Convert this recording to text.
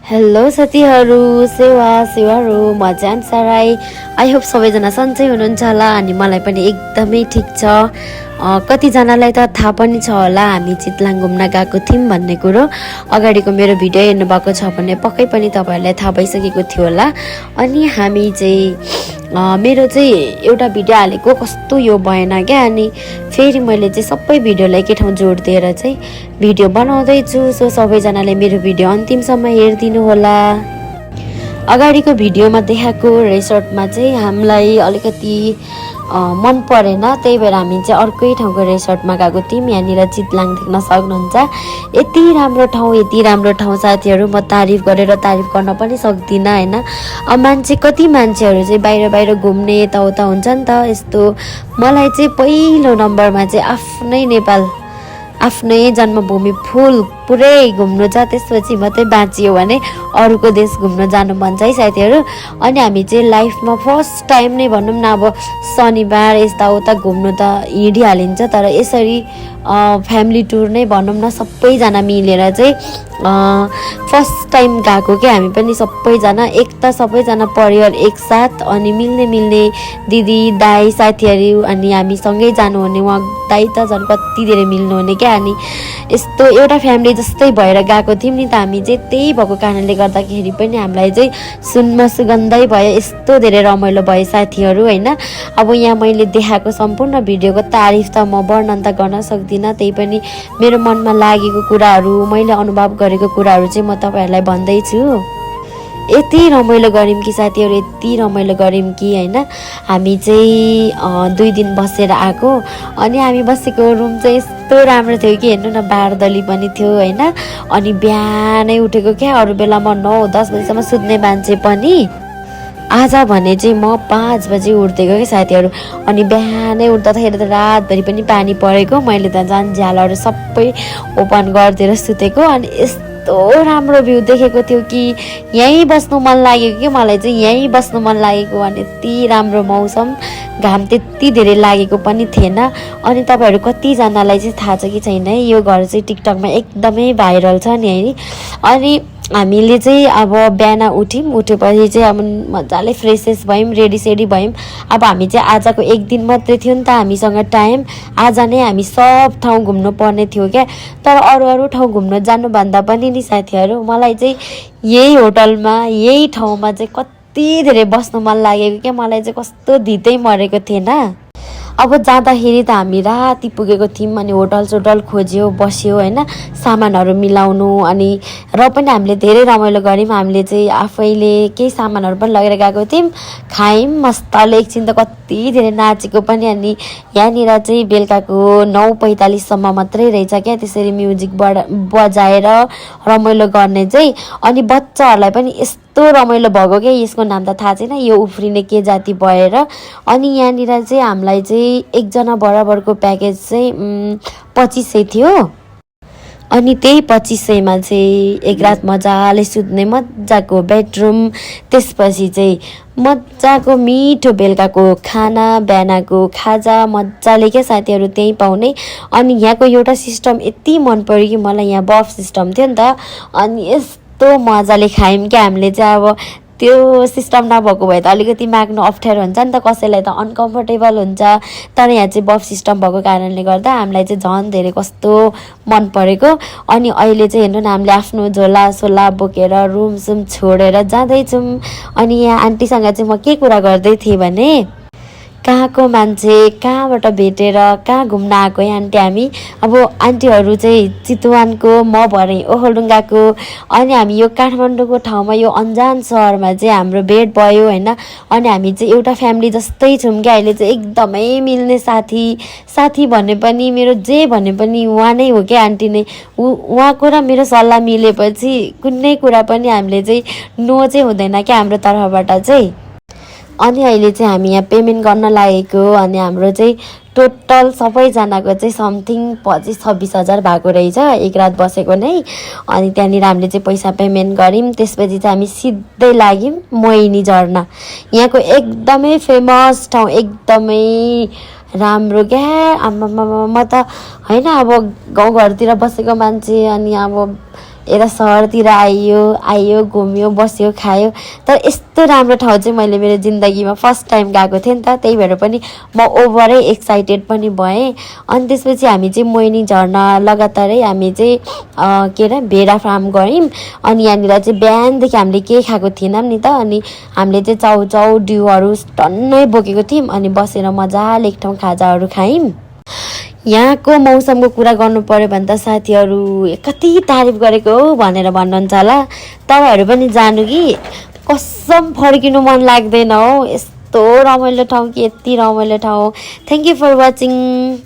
Hello साथीहरू सेवाहरू म जानसा राई। आई होप सबैजना सन्चै हुनुहुन्छ होला अनि मलाई पनि एकदमै ठिक छ। कतिजनालाई त थाहा पनि छ होला हामी चितलाङ घुम्न गएको थियौँ भन्ने कुरो। अगाडिको मेरो भिडियो हेर्नुभएको छ भने पक्कै पनि तपाईँहरूलाई थाहा भइसकेको थियो होला। अनि हामी चाहिँ मेरो चाहिँ एउटा भिडियो हालेको कस्तो यो भएन क्या, अनि फेरि मैले चाहिँ सबै भिडियोलाई एकै ठाउँ जोड दिएर चाहिँ भिडियो बनाउँदैछु। सो सबैजनाले मेरो भिडियो अन्तिमसम्म हेरिदिनु होला। अगाडिको भिडियोमा देखाएको रिसोर्टमा चाहिँ हामीलाई अलिकति मन परेन, त्यही भएर हामी चाहिँ अर्कै ठाउँको रिसोर्टमा गएको थियौँ। यहाँनिर चितलाङ देख्न सक्नुहुन्छ। यति राम्रो ठाउँ साथीहरू, म तारिफ गरेर तारिफ गर्न पनि सक्दिनँ होइन। अब कति मान्छेहरू चाहिँ बाहिर बाहिर घुम्ने यताउता हुन्छ नि त यस्तो। मलाई चाहिँ पहिलो नम्बरमा चाहिँ आफ्नै नेपाल, आफ्नै जन्मभूमि फुल पुरै घुम्नु छ, त्यसपछि मात्रै बाँचियो भने अरूको देश घुम्न जानु मन छ है साथीहरू। अनि हामी चाहिँ लाइफमा फर्स्ट टाइम नै भनौँ न, अब शनिबार यताउता घुम्नु त हिँडिहालिन्छ, तर यसरी फ्यामिली टुर नै भनौँ न, सबैजना मिलेर चाहिँ फर्स्ट टाइम गएको क्या हामी पनि सबैजना। एक त सबैजना परिवार एकसाथ, अनि मिल्ने दिदी दाई साथीहरू, अनि हामी सँगै जानुहुने। उहाँ दाई त झन् कति धेरै मिल्नुहुने क्या, अनि यस्तो एउटा फ्यामिली जस्तै भएर गएको थियौँ नि त हामी चाहिँ। त्यही भएको कारणले गर्दाखेरि पनि हामीलाई चाहिँ सुनमा सुगन्धै भयो, यस्तो धेरै रमाइलो भयो साथीहरू होइन। अब यहाँ मैले देखाएको सम्पूर्ण भिडियोको तारिफ त म वर्णन त गर्न सक्दिनँ, त्यही पनि मेरो मनमा लागेको कुराहरू, मैले अनुभव गरेको कुराहरू चाहिँ म तपाईँहरूलाई भन्दैछु। यति रमाइलो गऱ्यौँ कि साथीहरू, यति रमाइलो गऱ्यौँ कि होइन। हामी चाहिँ 2 दिन बसेर आएको, अनि हामी बसेको रुम चाहिँ यस्तो राम्रो थियो कि हेर्नु न, बारदली पनि थियो होइन। अनि बिहानै उठेको क्या, अरू बेलामा 9-10 बजीसम्म सुत्ने मान्छे पनि। आज भने चाहिँ म 5 बजी उठ्देको क्या साथीहरू। अनि बिहानै उठ्दाखेरि त रातभरि पनि पानी परेको, मैले त झन् झ्यालहरू सबै ओपन गरिदिएर सुतेको। अनि यस्तो राम्रो भ्यू देखेको थियो कि यहीँ बस्नु मन लागेको कि मलाई चाहिँ यहीँ बस्नु मन लागेको। अनि यति राम्रो मौसम, घाम त्यति धेरै लागेको पनि थिएन। अनि तपाईँहरू कतिजनालाई चाहिँ थाहा छ कि छैन है, यो घर चाहिँ टिकटकमा एकदमै भाइरल छ नि है। अनि हामीले चाहिँ अब बिहान उठेपछि चाहिँ अब मजाले फ्रेसेस भयौँ, रेडी भयौँ। अब हामी चाहिँ आजको 1 दिन मात्रै थियो नि त हामीसँग टाइम। आज नै हामी सब ठाउँ घुम्नु पर्ने थियो क्या। तर अरू ठाउँ घुम्न जानुभन्दा पनि नि साथीहरू, मलाई चाहिँ यही होटलमा यही ठाउँमा चाहिँ कति धेरै बस्नु मन लागेको क्या। मलाई चाहिँ कस्तो धितै मरेको थिएन। अब जाँदाखेरि त हामी राति पुगेको थियौँ, अनि होटल खोज्यो बस्यो होइन, सामानहरू मिलाउनु। अनि र पनि हामीले धेरै रमाइलो गऱ्यौँ। हामीले चाहिँ आफैले केही सामानहरू पनि लगेर गएको थियौँ, खायौँ मस्तले। एकछिन त कति धेरै नाचेको पनि। अनि यहाँनिर चाहिँ बेलुकाको 9:45सम्म मात्रै रहेछ क्या त्यसरी म्युजिक बजाएर रमाइलो गर्ने चाहिँ। अनि बच्चाहरूलाई पनि यस्तो रमाइलो भएको क्या, यसको नाम त थाहा छैन, यो उफ्रिने के जाति भएर। अनि यहाँनिर चाहिँ हामीलाई चाहिँ एकजना बराबरको प्याकेज चाहिँ 2500 थियो। अनि त्यही 2500मा चाहिँ एक रात मजाले सुत्ने, मजाको बेडरुम, त्यसपछि चाहिँ मजाको मिठो बेलुकाको खाना, बिहानको खाजा मजाले क्या साथीहरू त्यहीँ पाउने। अनि यहाँको एउटा सिस्टम यति मन पर्यो कि मलाई, यहाँ बफ सिस्टम थियो नि त। अनि यस्तो मजाले खायौँ क्या हामीले चाहिँ। अब त्यो सिस्टम नभएको भए त अलिकति माग्नु अप्ठ्यारो हुन्छ नि त, कसैलाई त अनकम्फर्टेबल हुन्छ। तर यहाँ चाहिँ बफ सिस्टम भएको कारणले गर्दा हामीलाई चाहिँ झन् धेरै कस्तो मन परेको। अनि अहिले चाहिँ हेर्नु न, हामीले आफ्नो झोला बोकेर रुम छोडेर जाँदैछौँ। अनि यहाँ आन्टीसँग चाहिँ म के कुरा गर्दै थिएँ भने, कहाँको मान्छे, कहाँबाट भेटेर कहाँ घुम्न आएको है आन्टी हामी। अब आन्टीहरू चाहिँ चितवनको, म भरे ओखलढुङ्गाको। अनि हामी यो काठमाडौँको ठाउँमा, यो अन्जान सहरमा चाहिँ हाम्रो भेट भयो होइन। अनि हामी चाहिँ एउटा फ्यामिली जस्तै छौँ क्या अहिले चाहिँ, एकदमै मिल्ने साथी भने पनि, मेरो जे भने पनि उहाँ नै हो क्या, आन्टी नै। उहाँको र मेरो सल्लाह मिलेपछि कुनै कुरा पनि हामीले चाहिँ नो चाहिँ हुँदैन क्या हाम्रो तर्फबाट चाहिँ। अनि अहिले चाहिँ हामी यहाँ पेमेन्ट गर्न लागेको। अनि हाम्रो चाहिँ टोटल सबैजनाको चाहिँ समथिङ 25-26 हजार भएको रहेछ एक रात बसेको नै। अनि त्यहाँनिर हामीले चाहिँ पैसा पेमेन्ट गऱ्यौँ। त्यसपछि चाहिँ हामी सिधै लाग्यौँ मोहिनी झरना, यहाँको एकदमै फेमस ठाउँ, एकदमै राम्रो क्या। आमामा म त होइन, अब गाउँघरतिर बसेको मान्छे, अनि अब यता सहरतिर आइयो घुम्यो बस्यो खायो। तर यस्तो राम्रो ठाउँ चाहिँ मैले मेरो जिन्दगीमा फर्स्ट टाइम गएको थिएँ नि त, त्यही भएर पनि म ओभरै एक्साइटेड पनि भएँ। अनि त्यसपछि हामी चाहिँ मोहिनी झरना लगातारै हामी चाहिँ के अरे भेडा फार्म गऱ्यौँ। अनि यहाँनिर चाहिँ बिहानदेखि हामीले केही खाएको थिएनौँ नि त, अनि हामीले चाहिँ चाउचाउ डिउहरू टन्नै बोकेको थियौँ। अनि बसेर मजाले एक ठाउँ खाजाहरू खायौँ। यहाँको मौसमको कुरा गर्नु पर्यो भने त साथीहरू कति तारिफ गरेको हो भनेर भन्नुहुन्छ होला। तपाईँहरू पनि जानु कि कसम फर्किनु मन लाग्दैन हो, यस्तो रमाइलो ठाउँ कि यति रमाइलो ठाउँ। Thank you for watching.